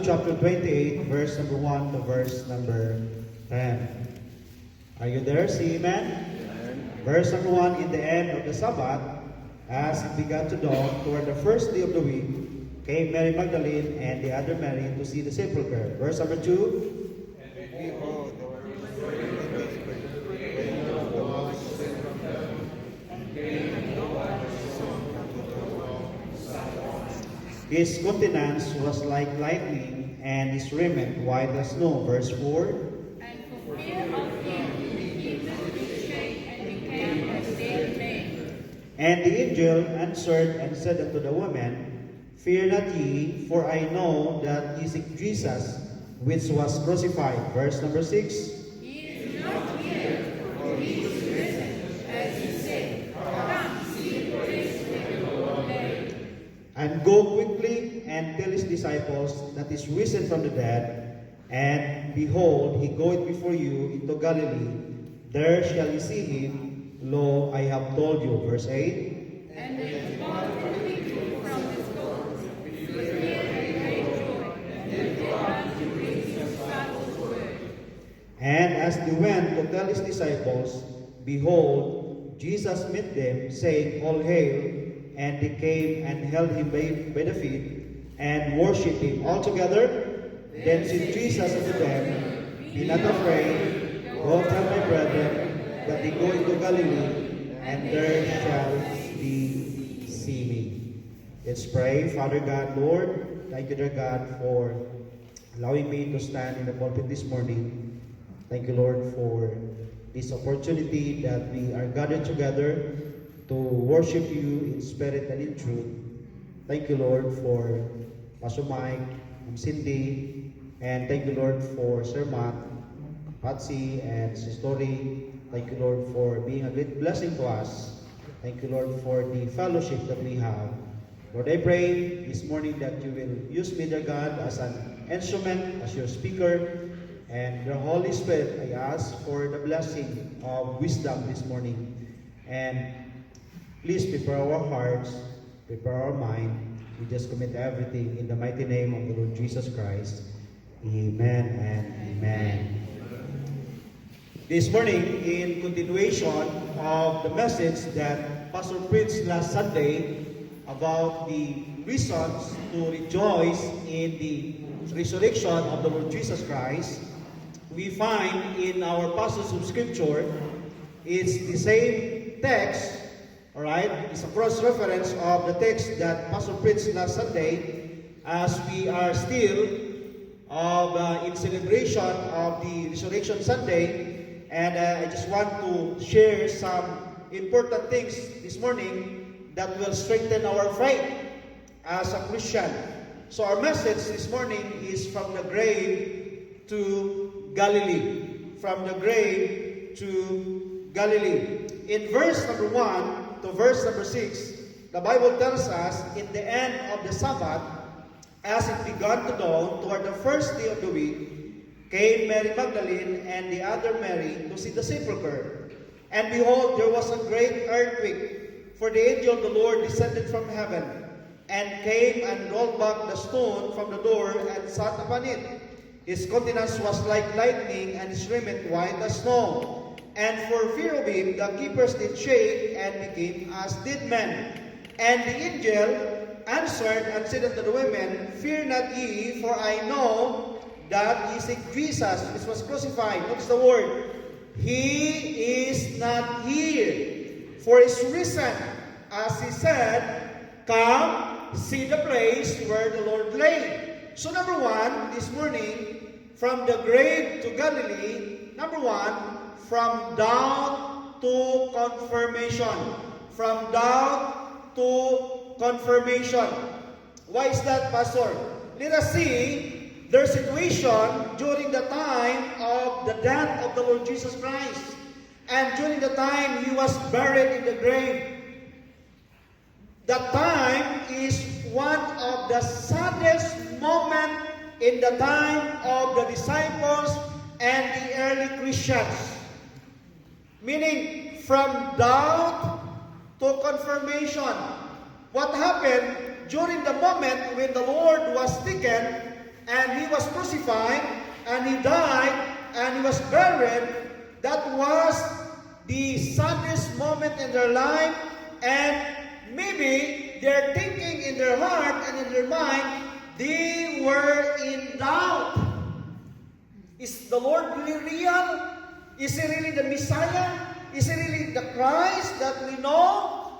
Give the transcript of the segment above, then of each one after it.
Matthew chapter 28, verse number 1 to verse number 10. Are you there? See, amen? Verse number 1, in the end of the Sabbath, as it began to dawn toward the first day of the week, came Mary Magdalene and the other Mary to see the sepulchre. Verse number 2, And behold, there was a great his countenance was like lightning, and his raiment white as snow. Verse 4, And for fear of him, he took his shape and became as dead man. and the angel answered and said unto the woman, Fear not ye, for I know that ye seek Jesus, which was crucified. Verse number 6, He is not here, for he is risen, as he said. Come, see the place where the Lord lay. and go quickly and tell his disciples that he is risen from the dead, and behold, he goeth before you into Galilee. There shall ye see him. Lo, I have told you. Verse 8, And they departed quickly from the stone, with fear and great joy, and they began to preach his father's word. and as they went to tell his disciples, behold, Jesus met them, saying, All hail. And they came and held him by the feet, and worshipped him. All together, then said Jesus unto them, Be not afraid, go tell my brethren that they go into Galilee, and there shall ye see me. Let's pray. Father God, Lord, thank you, dear God, for allowing me to stand in the pulpit this morning. Thank you, Lord, for this opportunity that we are gathered together to worship you in spirit and in truth. Thank you, Lord, for Pastor Mike and Cindy, and thank you, Lord, for Sir Matt, Patsy, and Sister Tori. Thank you, Lord, for being a great blessing to us. Thank you, Lord, for the fellowship that we have. Lord, I pray this morning that you will use me, dear God, as an instrument, as your speaker, and the Holy Spirit, I ask for the blessing of wisdom this morning. And please prepare our hearts, prepare our mind. We just commit everything in the mighty name of the Lord Jesus Christ. Amen and amen. This morning, in continuation of the message that Pastor preached last Sunday about the reasons to rejoice in the resurrection of the Lord Jesus Christ, we find in our passage of Scripture, it's the same text. Alright, it's a cross-reference of the text that Pastor preached last Sunday, as we are still in celebration of the Resurrection Sunday, and I just want to share some important things this morning that will strengthen our faith as a Christian. So our message this morning is from the grave to Galilee. From the grave to Galilee. In verse number 1, to verse number 6, the Bible tells us, in the end of the Sabbath, as it began to dawn toward the first day of the week, came Mary Magdalene and the other Mary to see the sepulchre. And behold, there was a great earthquake, for the angel of the Lord descended from heaven, and came and rolled back the stone from the door and sat upon it. His countenance was like lightning, and his raiment white as snow. And for fear of him, the keepers did shake and became as dead men. And the angel answered and said unto the women, Fear not ye, for I know that ye seek Jesus, which was crucified. What's the word? He is not here, for he is risen. As he said, Come, see the place where the Lord lay. So number 1, this morning, from the grave to Galilee, number 1, from doubt to confirmation. From doubt to confirmation. Why is that, Pastor? Let us see their situation during the time of the death of the Lord Jesus Christ, and during the time he was buried in the grave. That time is one of the saddest moments in the time of the disciples and the early Christians. Meaning, from doubt to confirmation. What happened during the moment when the Lord was taken and He was crucified, and He died, and He was buried. That was the saddest moment in their life, and maybe they're thinking in their heart and in their mind, they were in doubt. Is the Lord really real? Is He really the Messiah? Is He really the Christ that we know?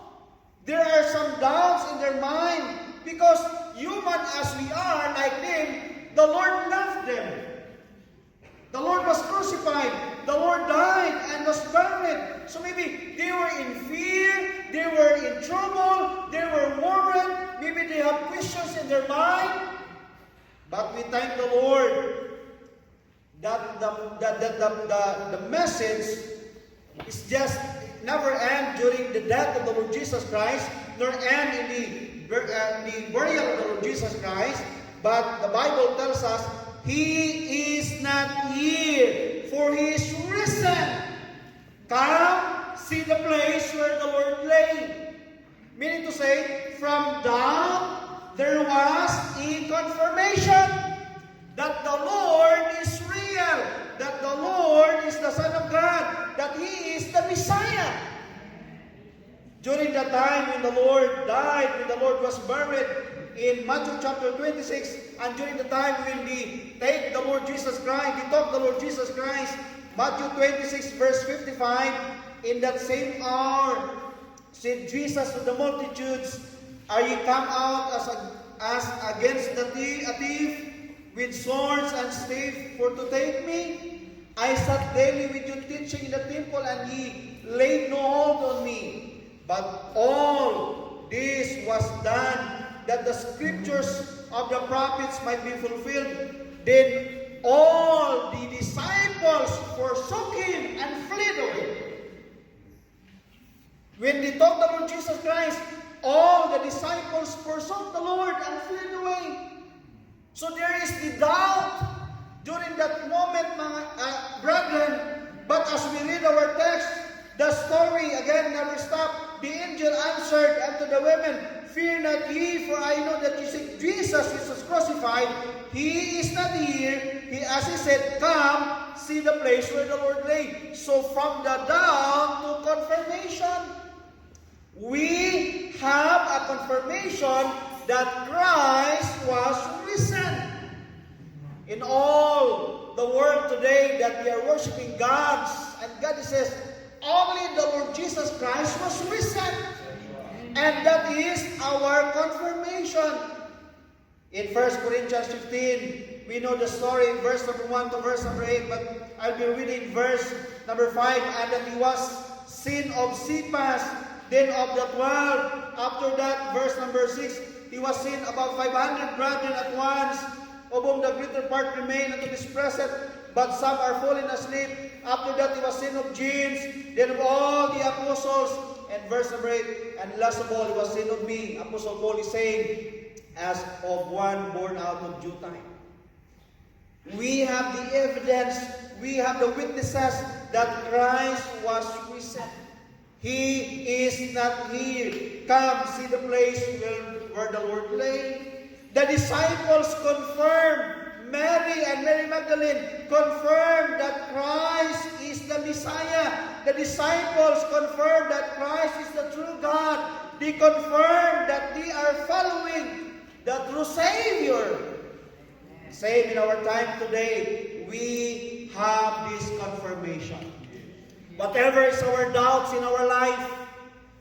There are some doubts in their mind because human as we are, like them, the Lord loved them. The Lord was crucified. The Lord died and was buried. So maybe they were in fear, they were in trouble, they were worried, maybe they have questions in their mind. But we thank the Lord that the message is just never end during the death of the Lord Jesus Christ, nor end in the burial of the Lord Jesus Christ. But the Bible tells us, He is not here, for He is risen. Come, see the place where the Lord lay. Meaning to say, from doubt, there was a confirmation that the Lord is real, that the Lord is the Son of God, that He is the Messiah. During the time when the Lord died, when the Lord was buried, in Matthew chapter 26, and during the time when we take the Lord Jesus Christ, we talk the Lord Jesus Christ, Matthew 26 verse 55, in that same hour, said Jesus to the multitudes, are ye come out as against a thief, with swords and staves for to take me? I sat daily with you teaching in the temple, and ye laid no hold on me. But all this was done, that the scriptures of the prophets might be fulfilled. Then all the disciples forsook Him and fled away. When they talked the Lord Jesus Christ, all the disciples forsook the Lord and fled away. So there is the doubt during that moment, mga brethren. But as we read our text, the story again never stopped. The angel answered unto the women, fear not ye, for I know that you seek Jesus which was crucified. He is not here. As he said, come, see the place where the Lord lay. So from the doubt to confirmation, we have a confirmation that Christ was risen. In all the world today that we are worshiping gods and goddesses, only the Lord Jesus Christ was risen. And that is our confirmation. In 1 Corinthians 15, we know the story in verse number 1 to verse number 8, but I'll be reading verse number 5, and that He was seen of Cephas, then of the 12. After that, verse number 6, He was seen about 500 brethren at once, of whom the greater part remain unto this present, but some are fallen asleep. After that, He was seen of James, then of all the apostles. And verse number 8, and last of all, He was seen of me. Apostle Paul is saying, as of one born out of due time. We have the evidence, we have the witnesses that Christ was risen. He is not here. Come, see the place where the Lord lay. The disciples confirmed, Mary and Mary Magdalene confirmed that Christ is the Messiah. The disciples confirmed that Christ is the true God. They confirmed that they are following the true Savior. Same in our time today, we have this confirmation. Whatever is our doubts in our life,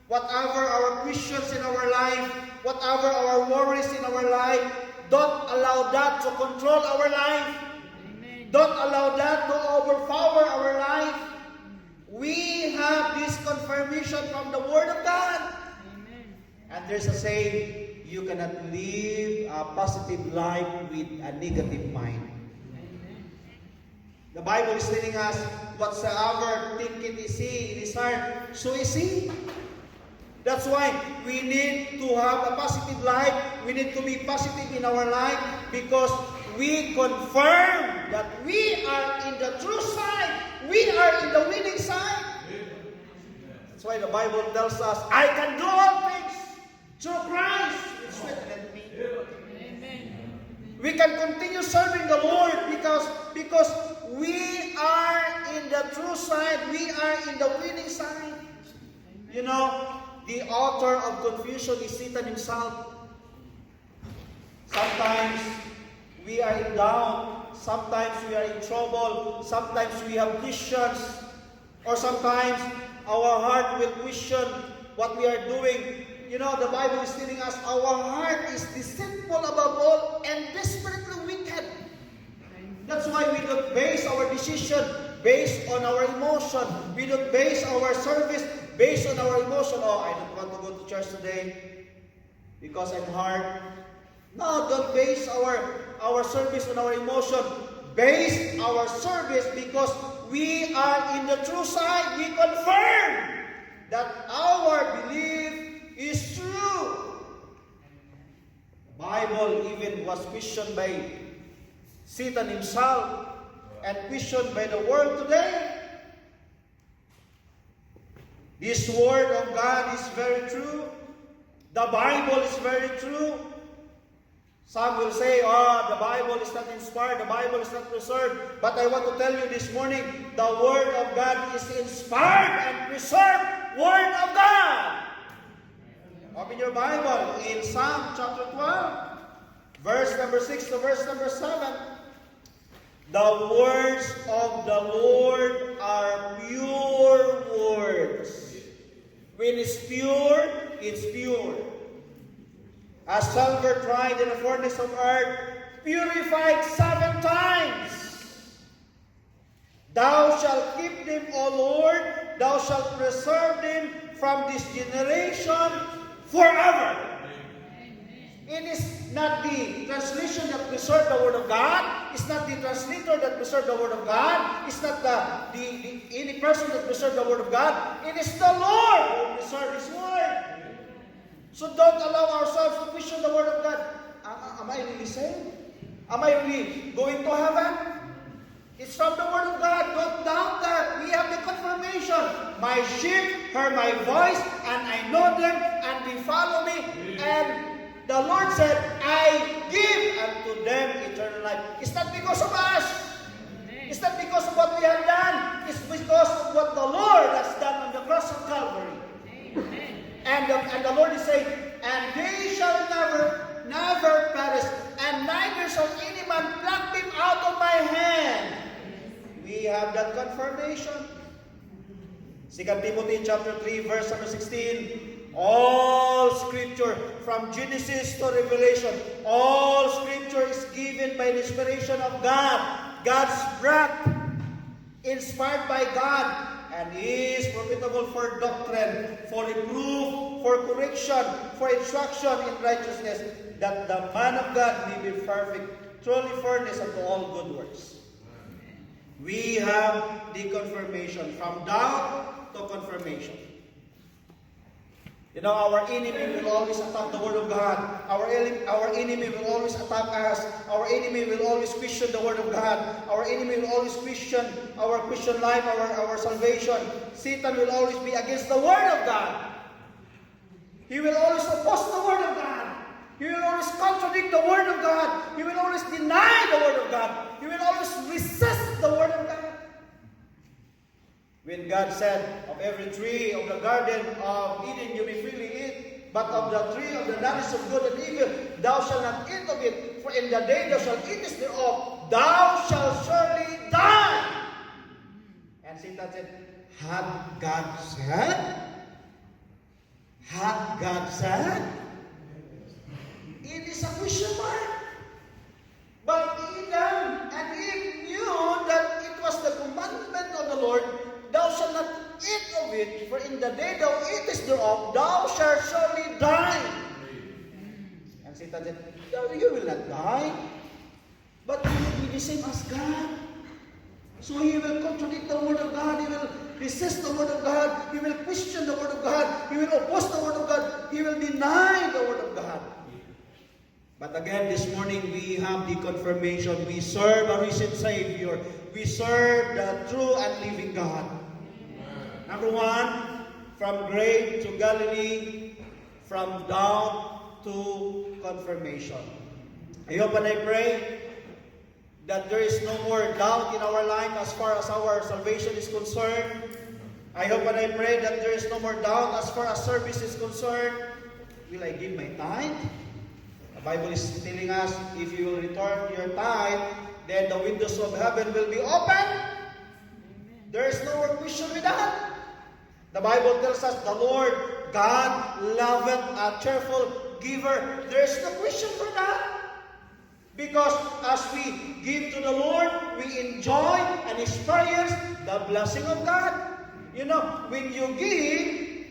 whatever our questions in our life, whatever our worries in our life, don't allow that to control our life. Amen. Don't allow that to overpower our life. We have this confirmation from the Word of God. Amen. And there's a saying, you cannot live a positive life with a negative mind. Amen. The Bible is telling us, whatsoever thinketh is he in his heart, so is he. That's why we need to have a positive life. We need to be positive in our life because we confirm that we are in the true side. We are in the winning side. That's why the Bible tells us, I can do all things through Christ which strengtheneth me. Amen. We can continue serving the Lord because we are in the true side. We are in the winning side. You know, the author of confusion is Satan himself. Sometimes we are in doubt. Sometimes we are in trouble. Sometimes we have questions. Or sometimes our heart will question what we are doing. You know, the Bible is telling us our heart is deceitful above all and desperately wicked. That's why we don't base our decision based on our emotion. We don't base our service based on our emotion. Oh, I don't want to go to church today because I'm hard. No, don't base our service on our emotion. Base our service because we are in the true side. We confirm that our belief is true. The Bible even was questioned by Satan himself and questioned by the world today. This word of God is very true. The Bible is very true. Some will say, the Bible is not inspired, the Bible is not preserved. But I want to tell you this morning, the Word of God is inspired and preserved Word of God. Open your Bible in Psalm chapter 12, verse number 6 to verse number 7. The words of the Lord are pure words. When it's pure, it's pure. As silver tried in the furnace of earth, purified 7 times. Thou shalt keep them, O Lord, thou shalt preserve them from this generation forever. It is not the translation that preserved the Word of God. It's not the translator that preserved the Word of God. It's not any person that preserved the Word of God. It is the Lord who preserved His Word. So don't allow ourselves to question the Word of God. Am I really saved? Am I really going to heaven? It's from the Word of God. Don't doubt that. We have the confirmation. My sheep heard my voice, and I know them, and they follow me. And the Lord said, I give unto them eternal life. It's not because of us. It's not because of what we have done. It's because of what the Lord has done on the cross of Calvary. And the Lord is saying, and they shall never perish, and neither shall any man pluck them out of my hand. We have that confirmation. 2 Timothy chapter 3, verse number 16. All Scripture, from Genesis to Revelation, all Scripture is given by the inspiration of God. God's breath, inspired by God, and is profitable for doctrine, for reproof, for correction, for instruction in righteousness, that the man of God may be perfect, truly furnished unto all good works. We have the confirmation, from doubt to confirmation. You know, our enemy will always attack the Word of God. Our enemy will always attack us. Our enemy will always question the Word of God. Our enemy will always question our Christian life, our salvation. Satan will always be against the Word of God. He will always oppose the Word of God. He will always contradict the Word of God. He will always deny the Word of God. He will always resist the Word of God. When God said, of every tree of the garden of Eden you may freely eat, but of the tree of the knowledge of good and evil thou shalt not eat of it, for in the day thou shalt eat thereof, thou shalt surely die. And Satan said, had God said? Had God said? It is a question mark. But Adam and Eve knew that it was the commandment of the Lord, thou shalt not eat of it, for in the day thou eatest thereof, thou shalt surely die. And Satan said, you will not die, but you will be the same as God. So he will contradict the Word of God, he will resist the Word of God, he will question the Word of God, he will oppose the Word of God, he will deny the Word of God. But again, this morning, we have the confirmation. We serve a risen Savior. We serve the true and living God. Number 1, from grave to Galilee, from doubt to confirmation. I hope and I pray that there is no more doubt in our life as far as our salvation is concerned. I hope and I pray that there is no more doubt as far as service is concerned. Will I give my tithe? The Bible is telling us, if you will return your tithe, then the windows of heaven will be open. There is no more question with that. The Bible tells us the Lord God loveth a cheerful giver. There is no question for that. Because as we give to the Lord, we enjoy and experience the blessing of God. You know, when you give,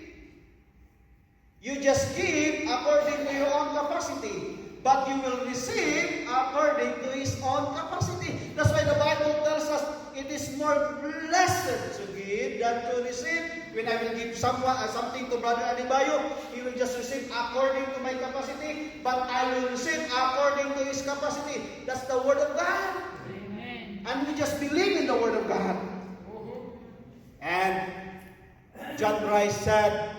you just give according to your own capacity. But you will receive according to His own capacity. That's why the Bible tells us it is more blessed to give than to receive. When I will give something to Brother Alibayo, he will just receive according to my capacity, but I will receive according to his capacity. That's the Word of God. Amen. And we just believe in the Word of God. And John Rice said,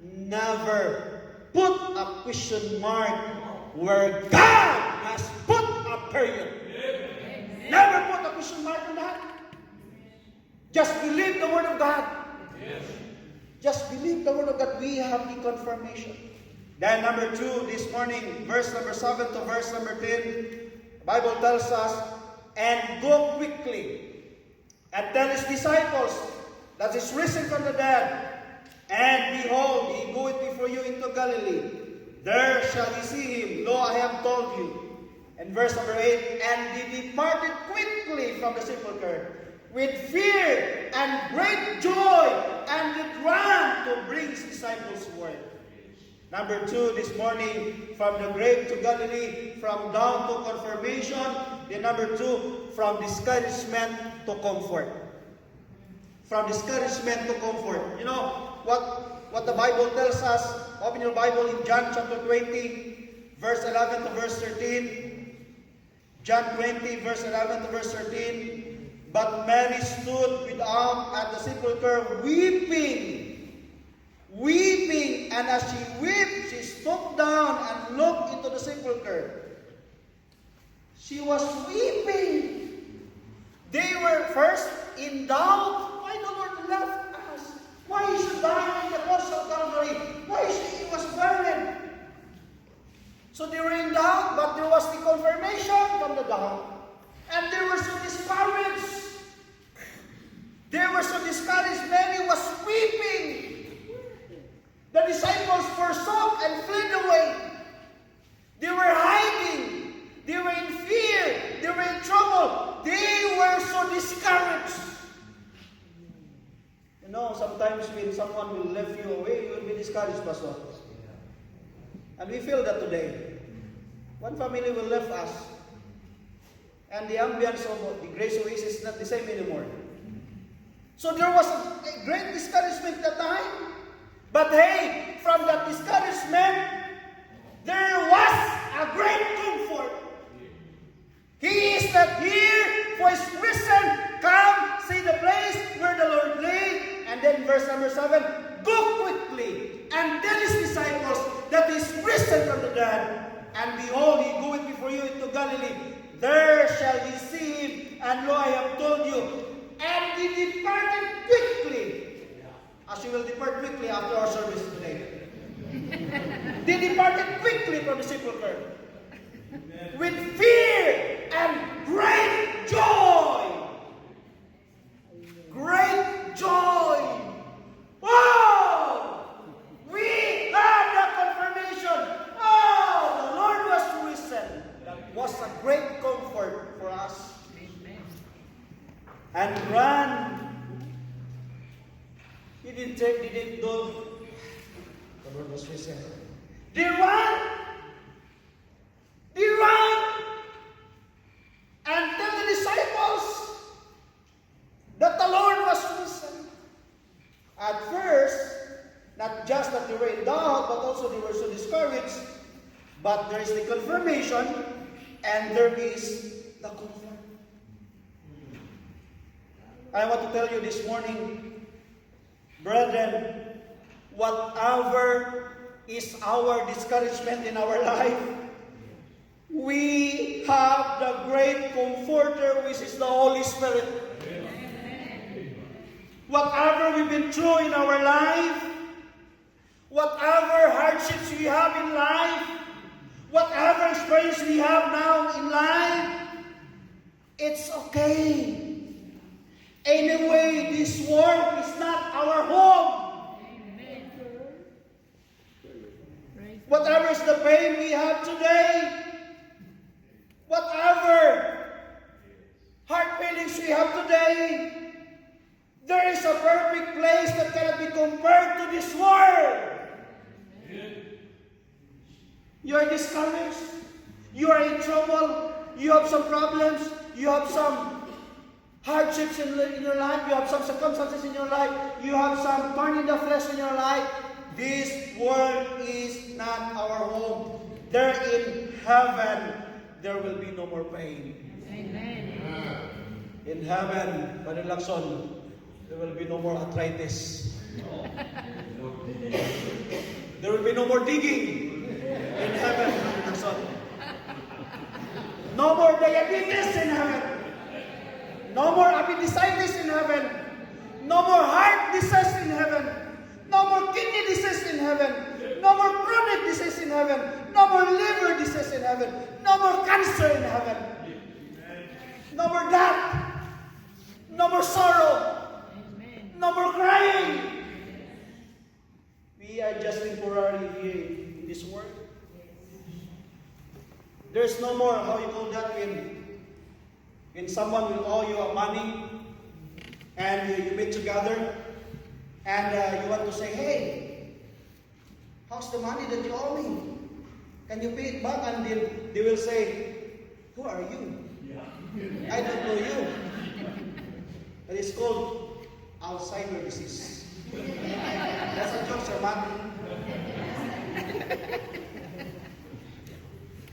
never put a question mark where God has put a period. Amen. Never put a question mark on that. Just believe the Word of God. Just believe the Word of God. We have the confirmation. Then number 2, this morning, verse number 7 to verse number 10, the Bible tells us, and go quickly and tell his disciples that he's risen from the dead. And behold, he goeth before you into Galilee. There shall ye see him. Lo, I have told you. And verse number 8, and he departed quickly from the sepulchre with fear and great joy, and did run to bring his disciples word. Number 2 this morning, from the grave to Galilee, from down to confirmation. Then number 2, from discouragement to comfort. From discouragement to comfort. You know what the Bible tells us? Open your Bible in John chapter 20, verse 11 to verse 13. John 20, verse 11 to verse 13. But Mary stood without at the sepulchre, weeping. Weeping, and as she wept, she stooped down and looked into the sepulchre. She was weeping. They were first in doubt. Why the Lord left us? Why He should die on the cross of Calvary? Why He was buried? So they were in doubt, but there was the confirmation from the doubt. And they were so discouraged. They were so discouraged. Mary was weeping. The disciples forsook and fled away. They were hiding. They were in fear. They were in trouble. They were so discouraged. You know, sometimes when someone will leave you away, you will be discouraged, Pastor. And we feel that today. One family will leave us. And the ambience of the Grace Oasis is not the same anymore. So there was a great discouragement at that time. But hey, from that discouragement, there was a great comfort. He is not here, for His risen. Come, see the place where the Lord lay. And then verse number 7, go quickly and tell His disciples that He is risen from the dead. And behold, He goeth before you into Galilee. There shall ye see Him, and lo, I have told you. And He departed quickly. As you will depart quickly after our service today. They departed quickly from the sepulchre. With fear and great joy. Great joy. Oh! We had the confirmation. Oh! The Lord was risen. That was a great comfort for us. And run. He didn't do. The Lord was risen. They run. They run. And tell the disciples that the Lord was risen. At first, not just that they were in doubt, but also they were so discouraged. But there is the confirmation, and there is the comfort. I want to tell you this morning, brethren, whatever is our discouragement in our life, we have the great Comforter, which is the Holy Spirit. Whatever we've been through in our life, whatever hardships we have in life, whatever experience we have now in life, it's okay. Anyway, this world is not our home. Whatever is the pain we have today, whatever heart feelings we have today, there is a perfect place that cannot be compared to this world. You are discouraged, you are in trouble, you have some problems, you have some hardships in your life, you have some circumstances in your life, you have some thorn in the flesh in your life. This world is not our home. There in heaven, there will be no more pain. Amen. In heaven, Brother Lacson, there will be no more arthritis. There will be no more digging in heaven, Brother Lacson. No more diabetes in heaven. No more appendicitis in heaven. No more heart disease in heaven. No more kidney disease in heaven. No more chronic disease in heaven. No more liver disease in heaven. No more cancer in heaven. No more death. No more sorrow. No more crying. We are just temporarily here in this world. There's no more, how you call that, when someone will owe you money and you meet together and you want to say, hey, how's the money that you owe me? Can you pay it back? And they will say, who are you? I don't know you. It is called Alzheimer's disease. That's a joke, sir, man.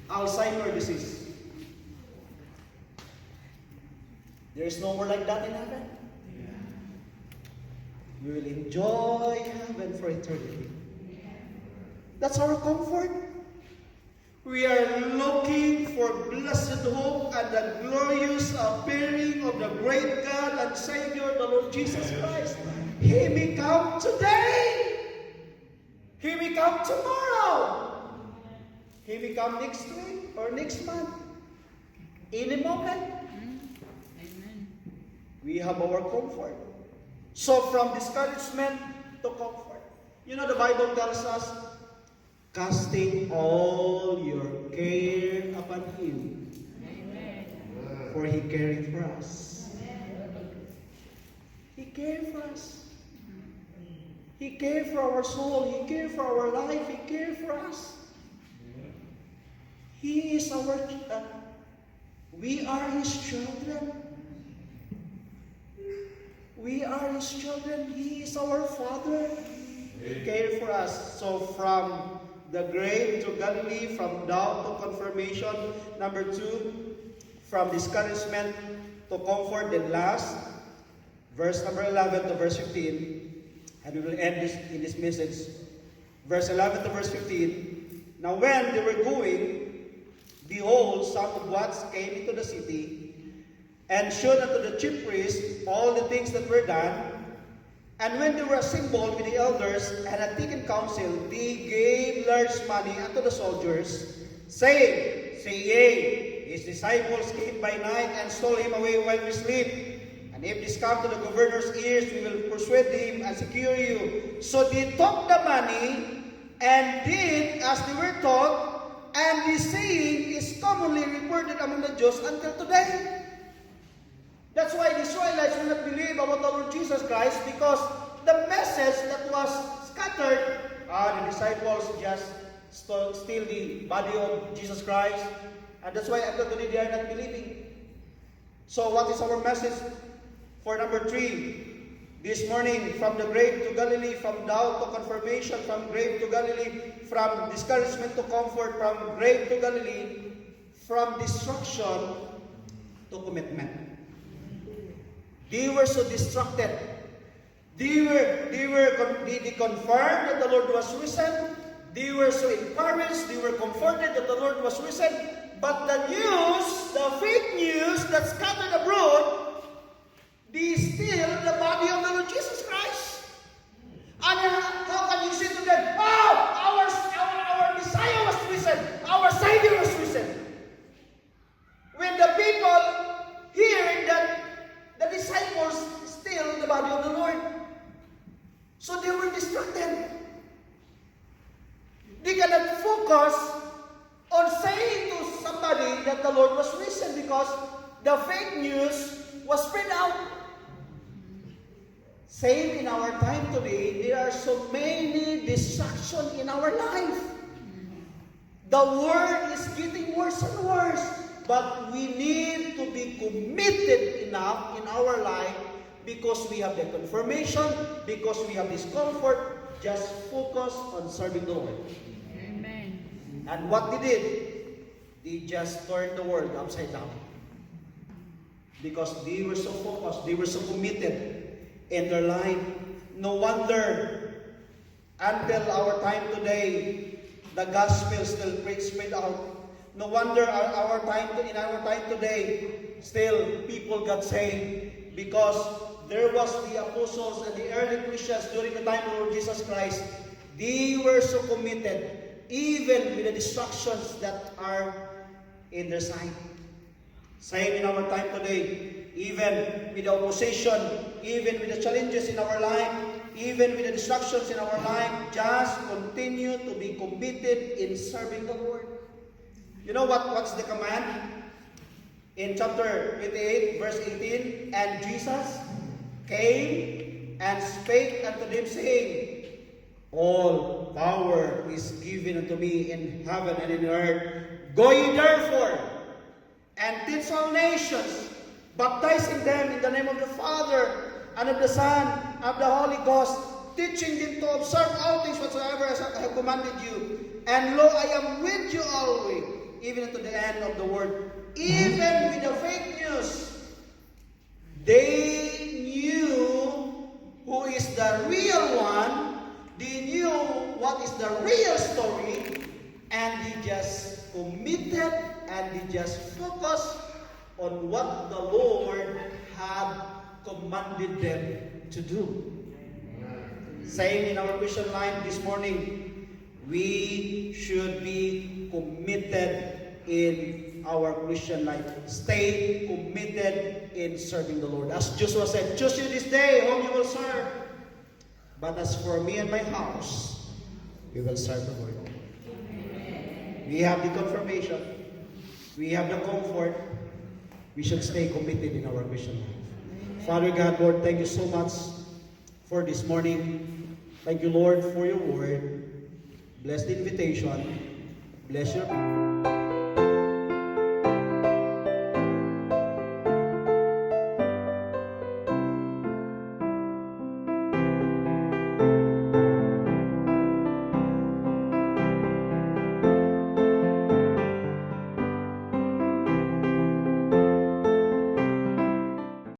Alzheimer's disease. There is no more like that in heaven. We will enjoy heaven for eternity. That's our comfort. We are looking for blessed hope and the glorious appearing of the great God and Savior, the Lord Jesus Christ. He may come today. He may come tomorrow. He may come next week or next month. Any moment. We have our comfort. So from discouragement to comfort. You know, the Bible tells us, casting all your care upon Him. Amen. For He cared for us. He cared for us. He cared for our soul. He cared for our life. He cared for us. He is our, we are His children. We are His children. He is our Father. He cared for us. So from the grave to Galilee, from doubt to confirmation. Number 2, from discouragement to comfort. Then last, verse number 11 to verse 15. And we will end this in this message. Verse 11 to verse 15. Now when they were going, behold, some of what came into the city, and showed unto the chief priests all the things that were done. And when they were assembled with the elders and had taken counsel, they gave large money unto the soldiers, saying, Say ye, his disciples came by night and stole him away while we sleep. And if this come to the governor's ears, we will persuade him and secure you. So they took the money and did as they were taught, and this saying is commonly reported among the Jews until today. That's why the Israelites will not believe about the Lord Jesus Christ, because the message that was scattered, the disciples just steal the body of Jesus Christ, and that's why until today they are not believing. So what is our message for number 3? This morning, from the grave to Galilee, from doubt to confirmation, from grave to Galilee, from discouragement to comfort, from grave to Galilee, from destruction to commitment. They were so distracted. They confirmed that the Lord was risen. They were so encouraged. They were comforted that the Lord was risen. but the news, the fake news that's scattered abroad, be still the body of the Lord Jesus Christ. And how can you say to them, oh, our Messiah was risen, our Savior was risen. When the people hearing that the disciples still the body of the Lord. So they were distracted. They cannot focus on saying to somebody that the Lord was risen because the fake news was spread out. Same in our time today, there are so many distractions in our life. The world is getting worse and worse, but we need to be committed enough in our life because we have the confirmation, because we have this comfort. Just focus on serving the Lord. Amen. And what they did, they just turned the world upside down. Because they were so focused, they were so committed in their life. No wonder, until our time today, the gospel still spread out. No wonder in our time today, still people got saved because there was the apostles and the early Christians during the time of Lord Jesus Christ. They were so committed, even with the distractions that are in their side. Same in our time today, even with the opposition, even with the challenges in our life, even with the distractions in our life, just continue to be committed in serving the Lord. You know what's the command? In chapter 28, verse 18, and Jesus came and spake unto them, saying, all power is given unto me in heaven and in earth. Go ye therefore, and teach all nations, baptizing them in the name of the Father, and of the Son, and of the Holy Ghost, teaching them to observe all things whatsoever I have commanded you. And lo, I am with you always, even unto the end of the world. Even with the fake news, they knew who is the real one. They knew what is the real story, and they just committed and they just focused on what the Lord had commanded them to do. Saying in our Christian life this morning, we should be committed in our Christian life. Stay committed in serving the Lord. As Joshua said, choose you this day whom you will serve. But as for me and my house, we will serve the Lord. We have the confirmation. We have the comfort. We should stay committed in our Christian life. Father God, Lord, thank you so much for this morning. Thank you, Lord, for your word. Bless the invitation. Bless your people.